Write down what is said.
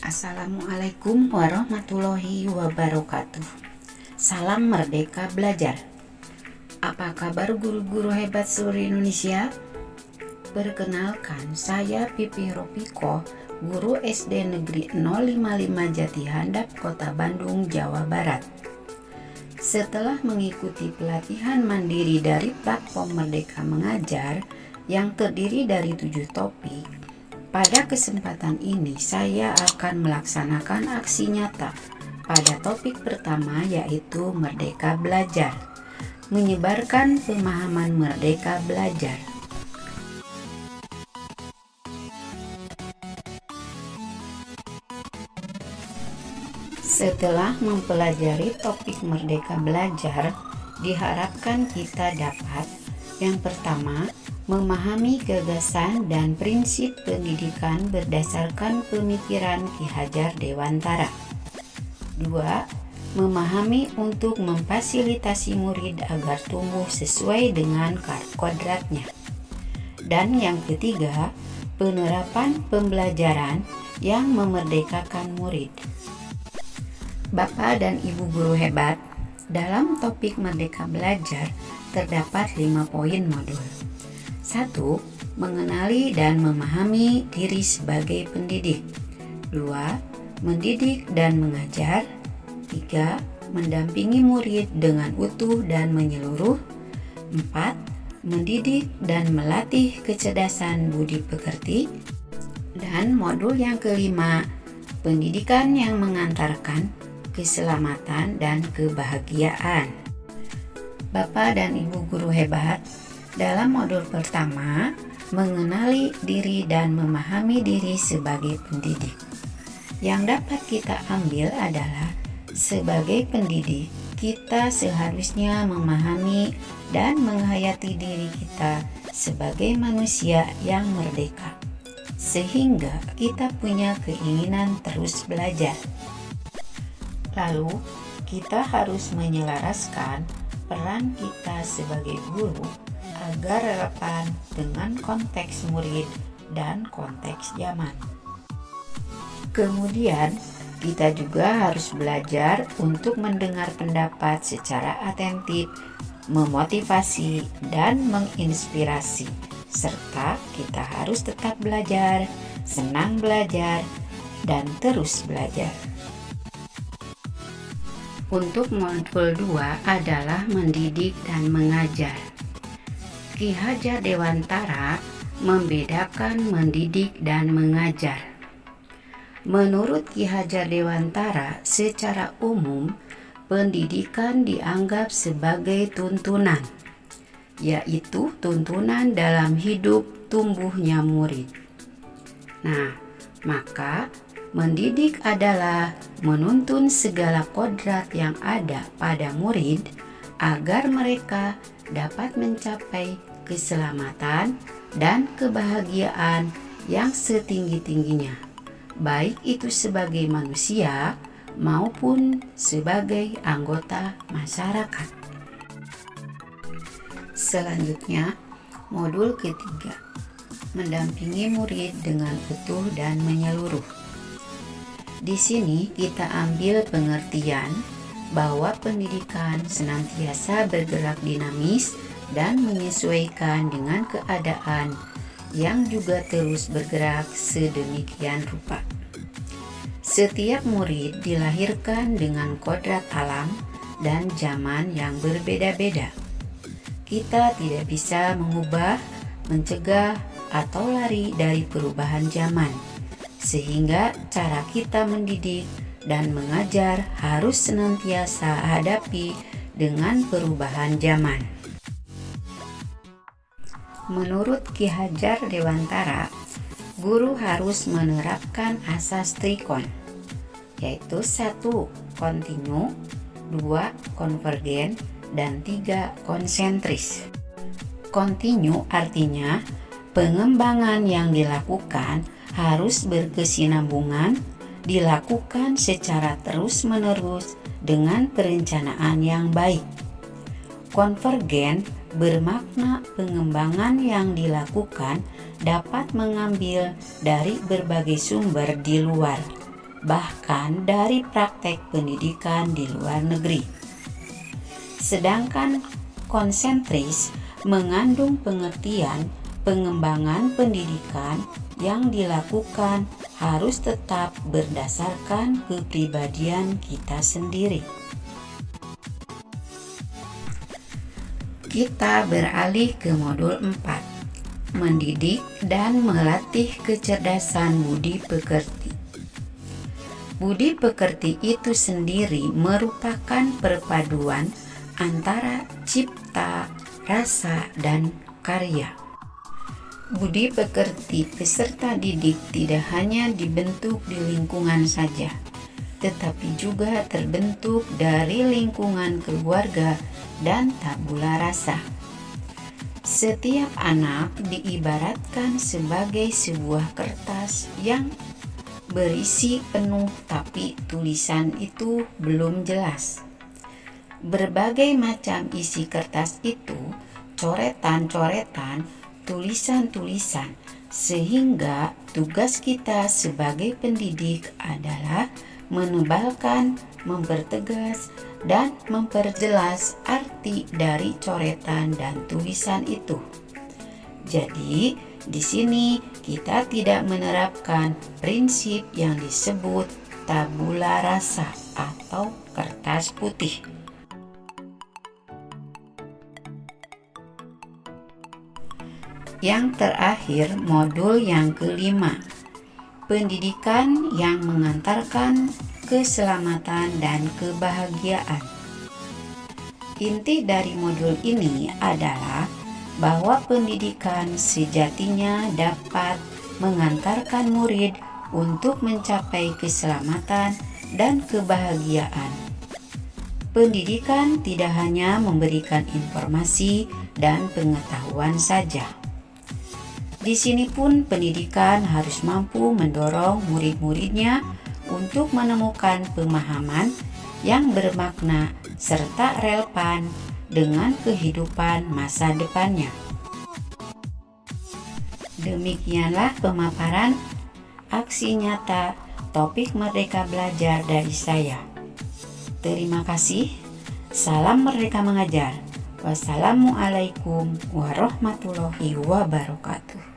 Assalamualaikum warahmatullahi wabarakatuh. Salam Merdeka Belajar. Apa kabar guru-guru hebat seluruh Indonesia? Perkenalkan, saya Pipi Ropiko, guru SD Negeri 055 Jati Handap, Kota Bandung, Jawa Barat. Setelah mengikuti pelatihan mandiri dari platform Merdeka Mengajar yang terdiri dari 7 topik, pada kesempatan ini saya akan melaksanakan aksi nyata pada topik pertama, yaitu Merdeka Belajar, menyebarkan pemahaman Merdeka Belajar. Setelah mempelajari topik Merdeka Belajar, diharapkan kita dapat yang pertama, memahami gagasan dan prinsip pendidikan berdasarkan pemikiran Ki Hajar Dewantara. 2. Memahami untuk memfasilitasi murid agar tumbuh sesuai dengan kodratnya. Dan yang ketiga, penerapan pembelajaran yang memerdekakan murid. Bapak dan Ibu guru hebat, dalam topik Merdeka Belajar terdapat 5 poin modul. 1. Mengenali dan memahami diri sebagai pendidik. 2. Mendidik dan mengajar. 3. Mendampingi murid dengan utuh dan menyeluruh. 4. Mendidik dan melatih kecerdasan budi pekerti. Dan modul yang kelima, pendidikan yang mengantarkan keselamatan dan kebahagiaan. Bapak dan Ibu guru hebat, dalam modul pertama, mengenali diri dan memahami diri sebagai pendidik. Yang dapat kita ambil adalah, sebagai pendidik, kita seharusnya memahami dan menghayati diri kita sebagai manusia yang merdeka, sehingga kita punya keinginan terus belajar. Lalu, kita harus menyelaraskan peran kita sebagai guru agar relevan dengan konteks murid dan konteks zaman. Kemudian, kita juga harus belajar untuk mendengar pendapat secara atentif, memotivasi, dan menginspirasi. Serta kita harus tetap belajar, senang belajar, dan terus belajar. Untuk modul 2 adalah mendidik dan mengajar. Ki Hajar Dewantara membedakan mendidik dan mengajar. Menurut Ki Hajar Dewantara, secara umum pendidikan dianggap sebagai tuntunan, yaitu tuntunan dalam hidup tumbuhnya murid. Nah, maka mendidik adalah menuntun segala kodrat yang ada pada murid agar mereka dapat mencapai keselamatan dan kebahagiaan yang setinggi-tingginya, baik itu sebagai manusia maupun sebagai anggota masyarakat. Selanjutnya, modul ketiga, mendampingi murid dengan utuh dan menyeluruh. Di sini kita ambil pengertian bahwa pendidikan senantiasa bergerak dinamis dan menyesuaikan dengan keadaan yang juga terus bergerak sedemikian rupa. Setiap murid dilahirkan dengan kodrat alam dan zaman yang berbeda-beda. Kita tidak bisa mengubah, mencegah, atau lari dari perubahan zaman, sehingga cara kita mendidik dan mengajar harus senantiasa hadapi dengan perubahan zaman. Menurut Ki Hajar Dewantara, guru harus menerapkan asas trikon, yaitu 1. Kontinu, 2. Konvergen, dan 3. Konsentris. Kontinu artinya pengembangan yang dilakukan harus berkesinambungan, dilakukan secara terus-menerus dengan perencanaan yang baik. Konvergen bermakna pengembangan yang dilakukan dapat mengambil dari berbagai sumber di luar, bahkan dari praktek pendidikan di luar negeri. Sedangkan konsentris mengandung pengertian pengembangan pendidikan yang dilakukan harus tetap berdasarkan kepribadian kita sendiri. Kita beralih ke modul 4, mendidik dan melatih kecerdasan budi pekerti. Budi pekerti itu sendiri merupakan perpaduan antara cipta, rasa, dan karya. Budi pekerti peserta didik tidak hanya dibentuk di lingkungan saja, tetapi juga terbentuk dari lingkungan keluarga dan tabula rasa. Setiap anak diibaratkan sebagai sebuah kertas yang berisi penuh, tapi tulisan itu belum jelas. Berbagai macam isi kertas itu, coretan-coretan, tulisan-tulisan, sehingga tugas kita sebagai pendidik adalah menebalkan, mempertegas, dan memperjelas arti dari coretan dan tulisan itu. Jadi, di sini kita tidak menerapkan prinsip yang disebut tabula rasa atau kertas putih. Yang terakhir, modul yang kelima, pendidikan yang mengantarkan keselamatan dan kebahagiaan. Inti dari modul ini adalah bahwa pendidikan sejatinya dapat mengantarkan murid untuk mencapai keselamatan dan kebahagiaan. Pendidikan tidak hanya memberikan informasi dan pengetahuan saja. Di sini pun pendidikan harus mampu mendorong murid-muridnya untuk menemukan pemahaman yang bermakna serta relevan dengan kehidupan masa depannya. Demikianlah pemaparan aksi nyata topik Merdeka Belajar dari saya. Terima kasih. Salam Merdeka Mengajar. Wassalamualaikum warahmatullahi wabarakatuh.